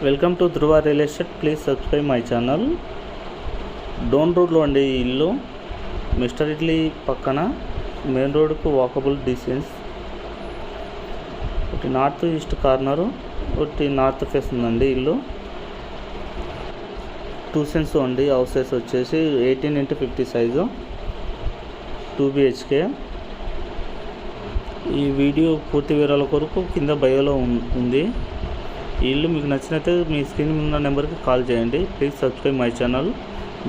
Welcome to Dhruva real estate. Please subscribe my channel. డోన్ రోడ్లో అండి ఈ ఇల్లు. మిస్టర్ ఇడ్లీ పక్కన మెయిన్ రోడ్కు వాకబుల్ డిస్టెన్స్. ఒకటి నార్త్ ఈస్ట్ కార్నరు, ఒకటి నార్త్ ఫేస్ ఉందండి ఇల్లు. 2 సెన్స్ అండి. హౌస్ సైజ్ వచ్చేసి 18x50 సైజు, 2 BHK. ఈ వీడియో పూర్తి వివరాల కొరకు కింద బయోలో ఉంది. ఈ ఇల్లు మీకు నచ్చినట్లయితే మీ స్క్రీన్ మీద ఉన్న నెంబర్కి కాల్ చేయండి. Please subscribe my channel.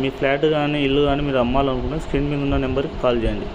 Me flat కానీ ఇల్లు కానీ మీరు అమ్మాలనుకుంటే స్క్రీన్ మీద ఉన్న నెంబర్కి కాల్ చేయండి.